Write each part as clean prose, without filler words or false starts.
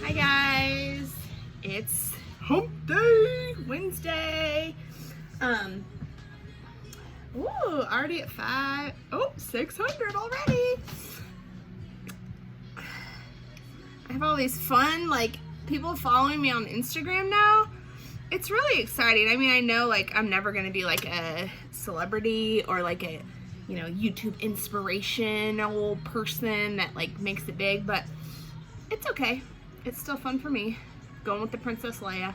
Hi guys, it's hump day, Wednesday. Already at 600 already. I have all these fun, people following me on Instagram now. It's really exciting. I mean, I know, I'm never going to be, a celebrity or, a, YouTube inspirational person that, makes it big, but it's okay. It's still fun for me. Going with the Princess Leia.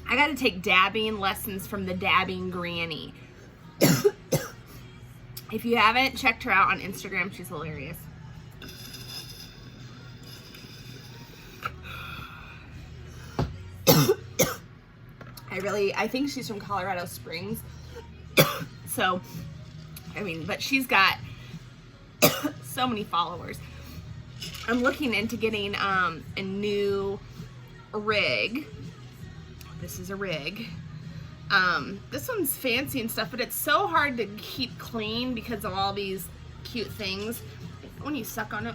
I got to take dabbing lessons from the dabbing granny. If you haven't checked her out on Instagram, she's hilarious. I think she's from Colorado Springs. So, but she's got so many followers. I'm looking into getting a new rig. This is a rig. This one's fancy and stuff, but it's so hard to keep clean because of all these cute things. When you suck on it,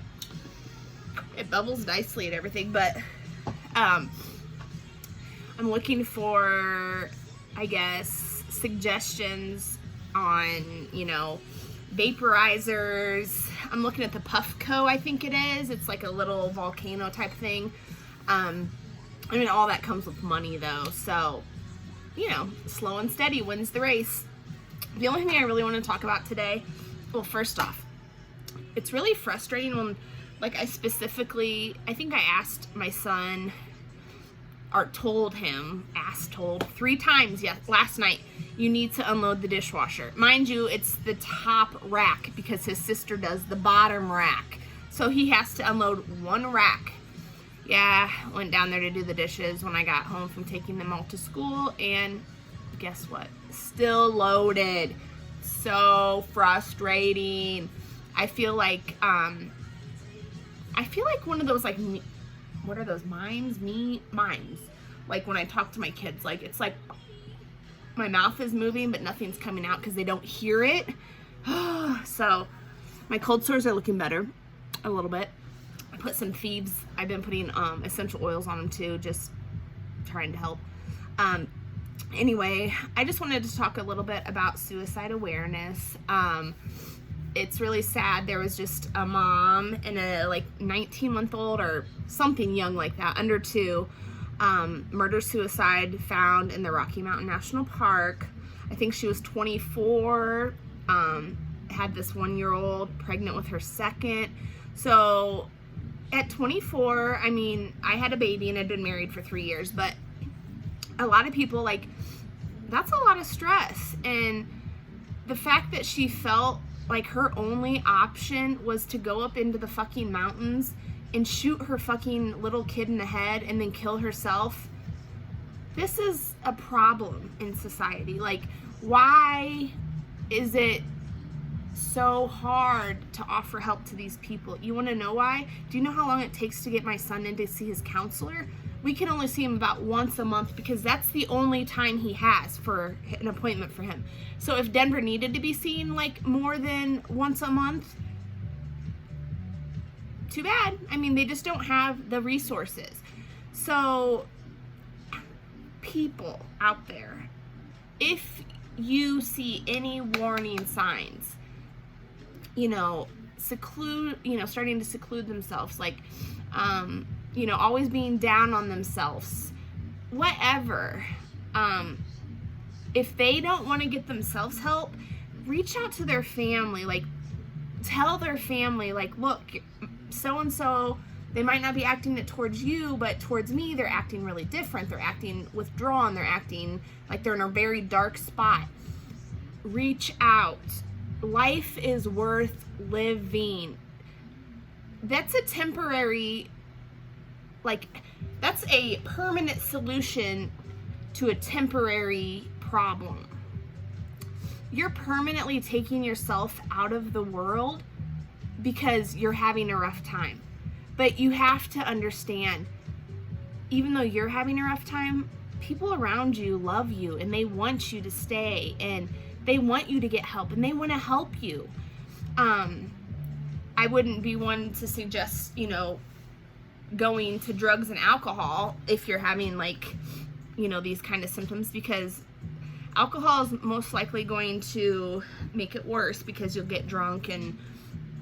it bubbles nicely and everything, but I'm looking for, suggestions on, vaporizers. I'm looking at the Puffco, I think it is. It's like a little volcano type thing. All that comes with money though, so, slow and steady wins the race. The only thing I really want to talk about today, well, first off, it's really frustrating when, I think I asked my son, or told 3 times last night, you need to unload the dishwasher. Mind you, it's the top rack because his sister does the bottom rack. So he has to unload one rack. Yeah, went down there to do the dishes when I got home from taking them all to school, and guess what? Still loaded. So frustrating. I feel like one of those, what are those mimes? Mimes. When I talk to my kids, it's like my mouth is moving, but nothing's coming out because they don't hear it. So my cold sores are looking better a little bit. I put some thieves. I've been putting essential oils on them too, just trying to help. Anyway, I just wanted to talk a little bit about suicide awareness. It's really sad. There was just a mom and a 19-month-old or something young like that, under 2, murder-suicide found in the Rocky Mountain National Park. I think she was 24, had this 1-year-old, pregnant with her second. So at 24, I had a baby and I'd been married for 3 years, but a lot of people, that's a lot of stress. And the fact that she felt like her only option was to go up into the fucking mountains and shoot her fucking little kid in the head and then kill herself. This is a problem in society. Why is it so hard to offer help to these people? You want to know why? Do you know how long it takes to get my son in to see his counselor? We can only see him about once a month because that's the only time he has for an appointment for him. So if Denver needed to be seen more than once a month, too bad. They just don't have the resources. So people out there, if you see any warning signs, starting to seclude themselves, always being down on themselves, whatever. If they don't want to get themselves help, reach out to their family. Tell their family, look, so-and-so, they might not be acting it towards you, but towards me, they're acting really different. They're acting withdrawn. They're acting like they're in a very dark spot. Reach out. Life is worth living. That's a temporary, that's a permanent solution to a temporary problem. You're permanently taking yourself out of the world because you're having a rough time. But you have to understand, even though you're having a rough time, people around you love you and they want you to stay and They want you to get help, and they want to help you. I wouldn't be one to suggest, going to drugs and alcohol if you're having like, these kind of symptoms, because alcohol is most likely going to make it worse because you'll get drunk and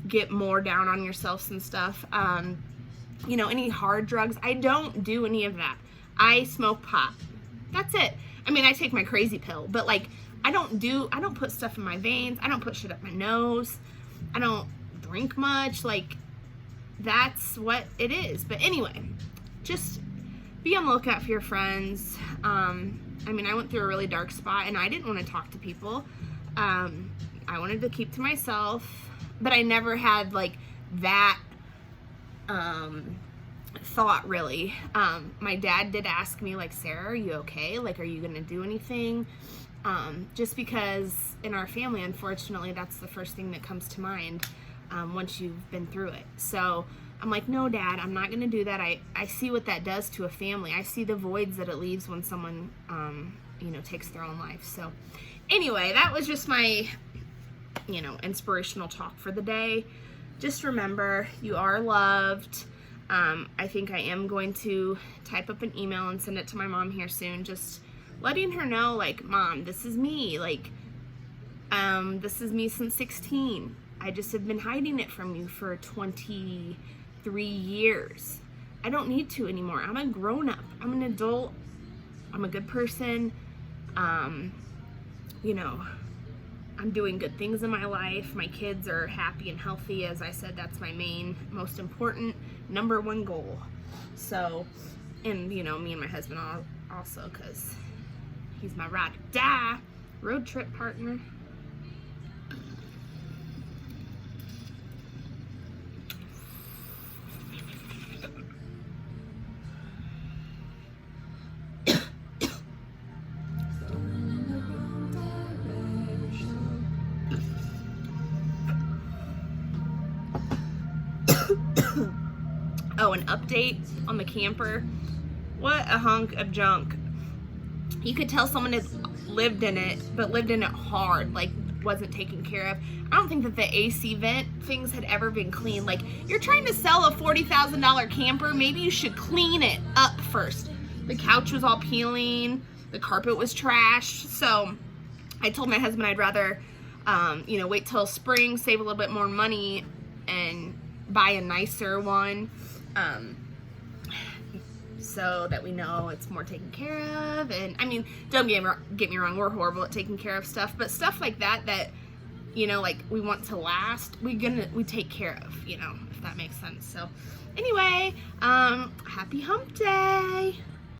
get more down on yourselves and stuff. Any hard drugs, I don't do any of that. I smoke pot. That's it. I mean, I take my crazy pill, but like, I don't put stuff in my veins. I don't put shit up my nose. I don't drink much. Like, that's what it is. But anyway, just be on the lookout for your friends. I went through a really dark spot, and I didn't want to talk to people. I wanted to keep to myself, but I never had like that thought, really. My dad did ask me, like, Sarah, are you okay? Like, are you gonna do anything? Just because in our family, unfortunately, that's the first thing that comes to mind once you've been through it. So I'm like, no, Dad, I'm not gonna do that. I see what that does to a family. I see the voids that it leaves when someone takes their own life. So anyway, that was just my inspirational talk for the day. Just remember, you are loved. I think I am going to type up an email and send it to my mom here soon, just letting her know, like, Mom, this is me. Like, this is me since 16. I just have been hiding it from you for 23 years. I don't need to anymore. I'm a grown-up. I'm an adult. I'm a good person. I'm doing good things in my life. My kids are happy and healthy. As I said, that's my main, most important, number one goal. So, and me and my husband also, because he's my ride or die road trip partner. Oh, an update on the camper. What a hunk of junk. You could tell someone has lived in it, but lived in it hard, like wasn't taken care of. I don't think that the AC vent things had ever been cleaned. Like, you're trying to sell a $40,000 camper, maybe you should clean it up first. The couch was all peeling, the carpet was trashed. So I told my husband I'd rather, wait till spring, save a little bit more money, and buy a nicer one, so that we know it's more taken care of. And don't get me wrong, we're horrible at taking care of stuff, but stuff like that like we want to last, we take care of, if that makes sense. So anyway, happy hump day.